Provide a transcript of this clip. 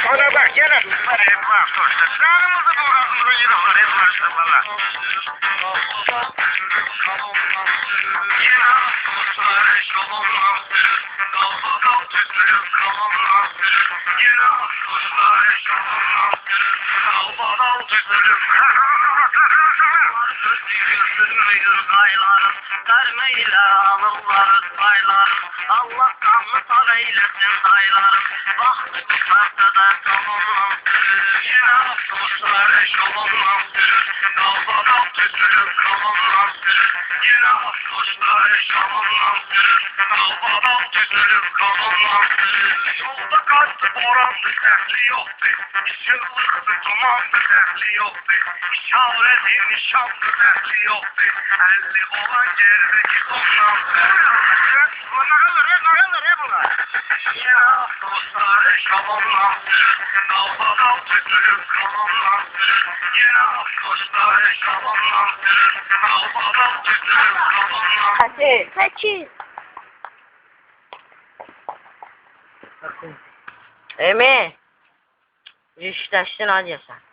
Ona bak gene var hep bak sonuçta. Sağımızı boğazımıza yürüyorlar hep varsa valla. Allah kanlı para eylesin dayılarım. Bahtı kısarsa da tamamlan. Yine afsuslar eşoğlan. Dağdan tütülüp kalanlar. Yine afsuslar eşoğlan. Dağdan tütülüp kalanlar. Yolda kaçtı borandı sehli yoktu. Işıklıktı dumandı sehli yoktu. İşaretin nişanlı sehli yoktu. Elli olan yerdeki ondan. Ne bunlar? Yine afsuslar eşoğlan. Dağdan tütülüp kalanlar. Yine afsuslar eşoğlan. Dağdan tütülüp kalanlar. Kaçı. Emi. Rüştaştın hadi ya sen.